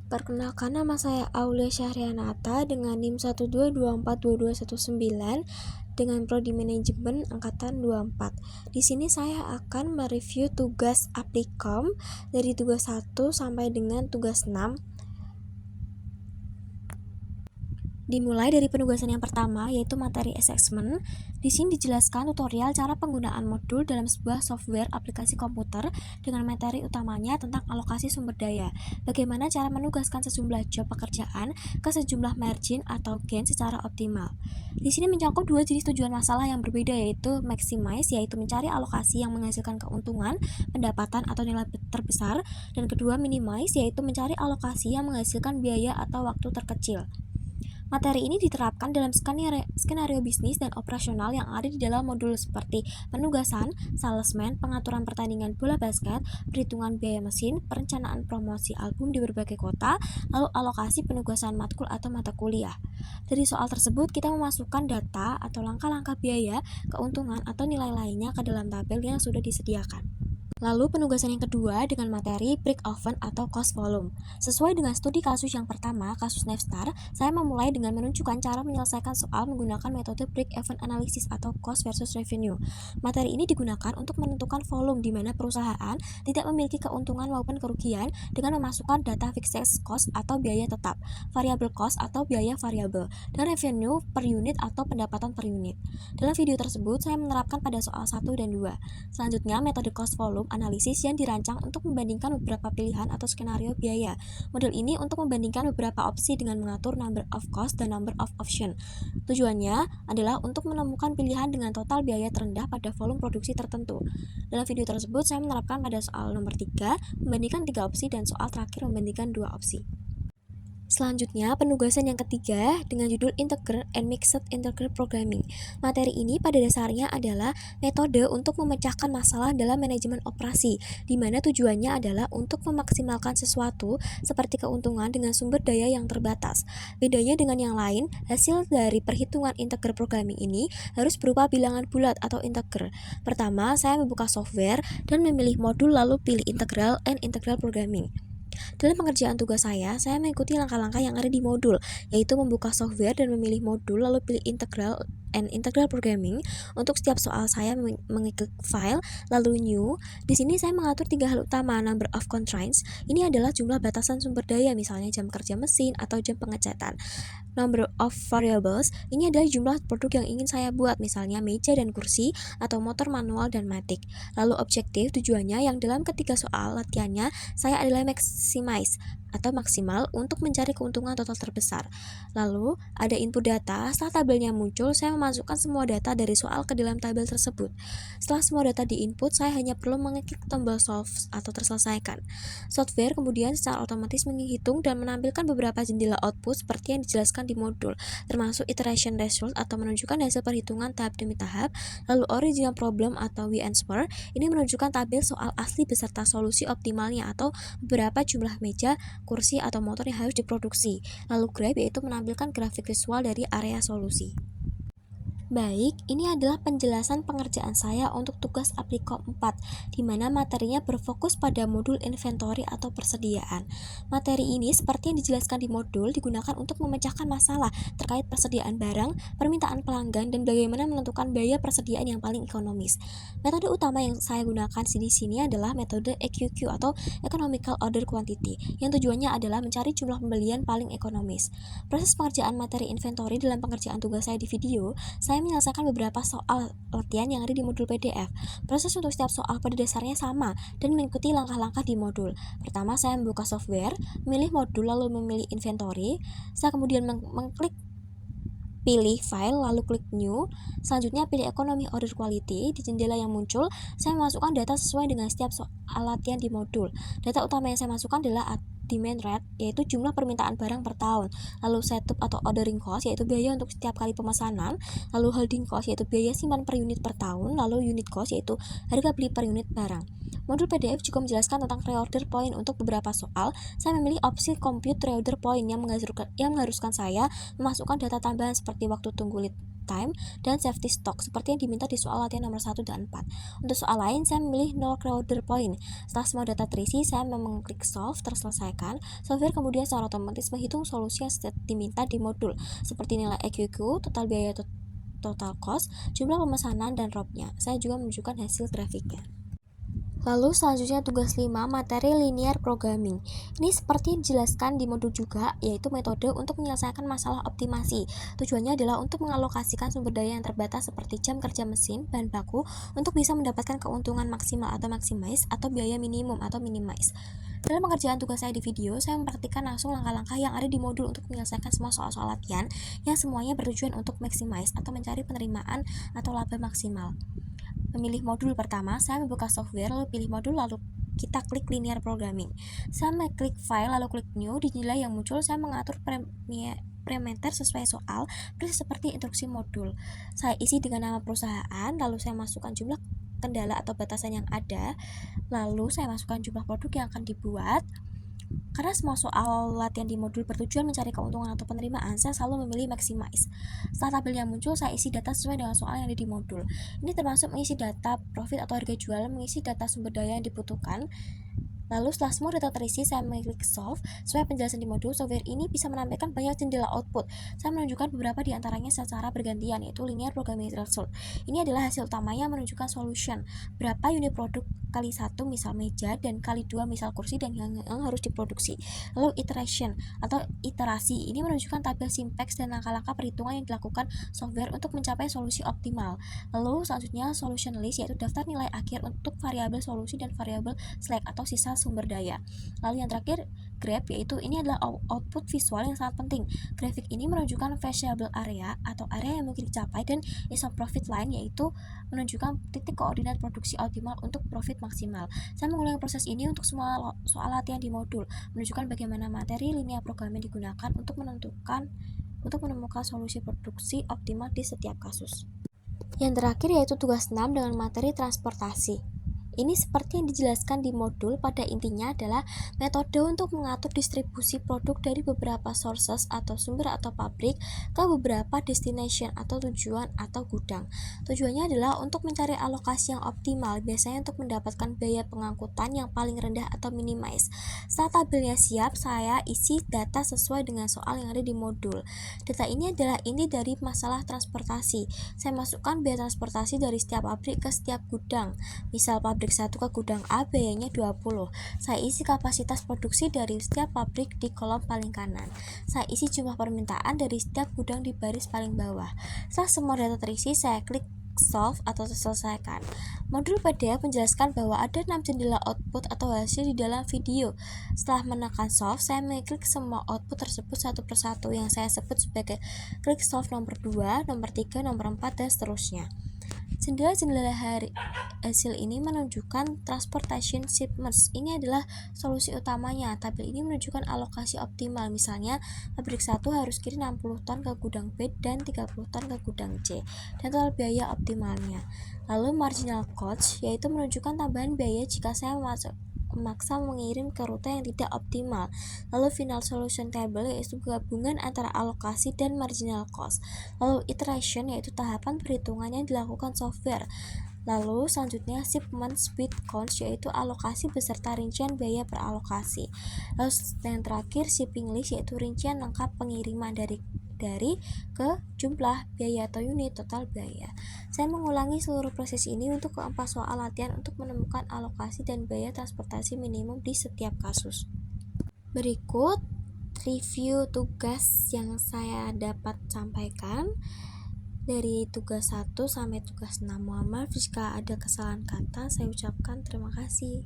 Perkenalkan, nama saya Aulia Syahrianata dengan NIM 122242219 dengan Prodi Manajemen Angkatan 24. Di sini saya akan mereview tugas Applikom dari tugas 1 sampai dengan tugas 6. Dimulai dari penugasan yang pertama, yaitu materi assessment. Di sini dijelaskan tutorial cara penggunaan modul dalam sebuah software aplikasi komputer dengan materi utamanya tentang alokasi sumber daya. Bagaimana cara menugaskan sejumlah job pekerjaan ke sejumlah margin atau gain secara optimal. Di sini mencakup dua jenis tujuan masalah yang berbeda, yaitu maximize, yaitu mencari alokasi yang menghasilkan keuntungan, pendapatan atau nilai terbesar, dan kedua minimize, yaitu mencari alokasi yang menghasilkan biaya atau waktu terkecil. Materi ini diterapkan dalam skenario bisnis dan operasional yang ada di dalam modul seperti penugasan, salesman, pengaturan pertandingan bola basket, perhitungan biaya mesin, perencanaan promosi album di berbagai kota, lalu alokasi penugasan matkul atau mata kuliah. Dari soal tersebut, kita memasukkan data atau langkah-langkah biaya, keuntungan, atau nilai lainnya ke dalam tabel yang sudah disediakan. Lalu penugasan yang kedua dengan materi break-even atau cost volume. Sesuai dengan studi kasus yang pertama, kasus Navstar, saya memulai dengan menunjukkan cara menyelesaikan soal menggunakan metode break-even analysis atau cost versus revenue. Materi ini digunakan untuk menentukan volume di mana perusahaan tidak memiliki keuntungan maupun kerugian dengan memasukkan data fixed cost atau biaya tetap, variable cost atau biaya variabel, dan revenue per unit atau pendapatan per unit. Dalam video tersebut, saya menerapkan pada soal 1 dan 2. Selanjutnya, metode cost volume analisis yang dirancang untuk membandingkan beberapa pilihan atau skenario biaya. Model ini untuk membandingkan beberapa opsi dengan mengatur number of cost dan number of option. Tujuannya adalah untuk menemukan pilihan dengan total biaya terendah pada volume produksi tertentu. Dalam video tersebut, saya menerapkan pada soal nomor 3, membandingkan 3 opsi, dan soal terakhir membandingkan 2 opsi. Selanjutnya, penugasan yang ketiga dengan judul Integer and Mixed Integer Programming. Materi ini pada dasarnya adalah metode untuk memecahkan masalah dalam manajemen operasi, di mana tujuannya adalah untuk memaksimalkan sesuatu seperti keuntungan dengan sumber daya yang terbatas. Bedanya dengan yang lain, hasil dari perhitungan integer programming ini harus berupa bilangan bulat atau integer. Pertama, saya membuka software dan memilih modul lalu pilih integral and integral programming. Dalam pengerjaan tugas saya mengikuti langkah-langkah yang ada di modul, yaitu membuka software dan memilih modul lalu pilih integral and integral programming. Untuk setiap soal saya mengklik file lalu new. Di sini saya mengatur 3 hal utama. Number of constraints, ini adalah jumlah batasan sumber daya, misalnya jam kerja mesin atau jam pengecatan. Number of variables, ini adalah jumlah produk yang ingin saya buat, misalnya meja dan kursi atau motor manual dan matic. Lalu objektif, tujuannya yang dalam ketiga soal latihannya saya adalah maximize atau maksimal untuk mencari keuntungan total terbesar. Lalu ada input data. Setelah tabelnya muncul, saya memasukkan semua data dari soal ke dalam tabel tersebut. Setelah semua data diinput, saya hanya perlu mengklik tombol solve atau terselesaikan. Software kemudian secara otomatis menghitung dan menampilkan beberapa jendela output seperti yang dijelaskan di modul, termasuk iteration result atau menunjukkan hasil perhitungan tahap demi tahap. Lalu original problem atau WAnswer, ini menunjukkan tabel soal asli beserta solusi optimalnya atau beberapa jumlah meja, kursi atau motor yang harus diproduksi. Lalu graph, yaitu menampilkan grafik visual dari area solusi. Baik, ini adalah penjelasan pengerjaan saya untuk tugas Applikom 4, di mana materinya berfokus pada modul inventory atau persediaan. Materi ini seperti yang dijelaskan di modul digunakan untuk memecahkan masalah terkait persediaan barang, permintaan pelanggan, dan bagaimana menentukan biaya persediaan yang paling ekonomis. Metode utama yang saya gunakan di sini adalah metode EQQ atau Economical Order Quantity, yang tujuannya adalah mencari jumlah pembelian paling ekonomis. Proses pengerjaan materi inventory dalam pengerjaan tugas saya di video, saya menyelesaikan beberapa soal latihan yang ada di modul PDF. Proses untuk setiap soal pada dasarnya sama dan mengikuti langkah-langkah di modul. Pertama, saya membuka software, memilih modul, lalu memilih inventory. Saya kemudian mengklik pilih file, lalu klik new. Selanjutnya pilih economy order quality. Di jendela yang muncul, saya memasukkan data sesuai dengan setiap soal latihan di modul. Data utama yang saya masukkan adalah demand rate, yaitu jumlah permintaan barang per tahun. Lalu setup atau ordering cost, yaitu biaya untuk setiap kali pemesanan. Lalu holding cost, yaitu biaya simpan per unit per tahun. Lalu unit cost, yaitu harga beli per unit barang. Modul PDF juga menjelaskan tentang reorder point. Untuk beberapa soal, saya memilih opsi compute reorder point yang mengharuskan saya memasukkan data tambahan seperti waktu tunggu lead time, dan safety stock, seperti yang diminta di soal latihan nomor 1 dan 4. Untuk soal lain, saya memilih 0 crowder point. Setelah semua data terisi, saya mengklik solve, terselesaikan. Software kemudian secara otomatis menghitung solusi yang diminta di modul, seperti nilai EQQ, total biaya total cost, jumlah pemesanan, dan ROP-nya. Saya juga menunjukkan hasil grafiknya. Lalu selanjutnya tugas 5, materi linear programming. Ini seperti yang dijelaskan di modul juga, yaitu metode untuk menyelesaikan masalah optimasi. Tujuannya adalah untuk mengalokasikan sumber daya yang terbatas seperti jam kerja mesin, bahan baku, untuk bisa mendapatkan keuntungan maksimal atau maximize, atau biaya minimum atau minimize. Dalam pengerjaan tugas saya di video, saya memperhatikan langsung langkah-langkah yang ada di modul untuk menyelesaikan semua soal-soal latihan yang semuanya bertujuan untuk maximize atau mencari penerimaan atau laba maksimal. Memilih modul pertama, saya membuka software, lalu pilih modul, lalu kita klik linear programming. Saya klik file, lalu klik new. Di jendela yang muncul, saya mengatur parameter sesuai soal, persis seperti instruksi modul. Saya isi dengan nama perusahaan, lalu saya masukkan jumlah kendala atau batasan yang ada, lalu saya masukkan jumlah produk yang akan dibuat. Karena semua soal latihan di modul bertujuan mencari keuntungan atau penerimaan, saya selalu memilih maximize. Setelah tabel yang muncul, saya isi data sesuai dengan soal yang ada di modul. Ini termasuk mengisi data profit atau harga jual, mengisi data sumber daya yang dibutuhkan. Lalu setelah semua data terisi, saya mengklik solve. Sesuai penjelasan di modul, software ini bisa menampilkan banyak jendela output. Saya menunjukkan beberapa di antaranya secara bergantian, yaitu linear programming result. Ini adalah hasil utamanya menunjukkan solution. Berapa unit produk kali 1 misal meja, dan kali 2 misal kursi dan yang harus diproduksi. Lalu iteration atau iterasi, ini menunjukkan tabel syntax dan langkah-langkah perhitungan yang dilakukan software untuk mencapai solusi optimal. Lalu selanjutnya solution list, yaitu daftar nilai akhir untuk variabel solusi dan variabel slack atau sisa sumber daya. Lalu yang terakhir graph, yaitu ini adalah output visual yang sangat penting. Grafik ini menunjukkan variable area atau area yang mungkin dicapai, dan is a profit line, yaitu menunjukkan titik koordinat produksi optimal untuk profit maksimal. Saya mengulangi proses ini untuk semua soal latihan di modul, menunjukkan bagaimana materi linear programming digunakan untuk menemukan solusi produksi optimal di setiap kasus. Yang terakhir yaitu tugas 6 dengan materi transportasi. Ini seperti yang dijelaskan di modul, pada intinya adalah metode untuk mengatur distribusi produk dari beberapa sources atau sumber atau pabrik ke beberapa destination atau tujuan atau gudang. Tujuannya adalah untuk mencari alokasi yang optimal, biasanya untuk mendapatkan biaya pengangkutan yang paling rendah atau minimize. Setelah tabelnya siap, saya isi data sesuai dengan soal yang ada di modul. Data ini adalah inti dari masalah transportasi. Saya masukkan biaya transportasi dari setiap pabrik ke setiap gudang. Misal pabrik 1 ke gudang A, biayanya 20. Saya isi kapasitas produksi dari setiap pabrik di kolom paling kanan. Saya isi jumlah permintaan dari setiap gudang di baris paling bawah. Setelah semua data terisi, saya klik solve atau selesaikan. Modul PDF menjelaskan bahwa ada 6 jendela output atau hasil di dalam video. Setelah menekan solve, saya mengklik semua output tersebut satu persatu yang saya sebut sebagai klik solve nomor 2, nomor 3, nomor 4, dan seterusnya. Jendela-jendela hasil ini menunjukkan transportation shipments. Ini adalah solusi utamanya. Tabel ini menunjukkan alokasi optimal. Misalnya, pabrik 1 harus kirim 60 ton ke gudang B dan 30 ton ke gudang C, dan total biaya optimalnya. Lalu marginal cost, yaitu menunjukkan tambahan biaya jika saya memaksa mengirim ke rute yang tidak optimal. Lalu final solution table, yaitu gabungan antara alokasi dan marginal cost. Lalu iteration, yaitu tahapan perhitungan yang dilakukan software. Lalu selanjutnya shipment speed count, yaitu alokasi beserta rincian biaya per alokasi. Lalu yang terakhir shipping list, yaitu rincian lengkap pengiriman dari ke jumlah biaya atau unit total biaya. Saya mengulangi seluruh proses ini untuk keempat soal latihan untuk menemukan alokasi dan biaya transportasi minimum di setiap kasus. Berikut review tugas yang saya dapat sampaikan dari tugas 1 sampai tugas 6. Mohon maaf jika ada kesalahan kata, saya ucapkan terima kasih.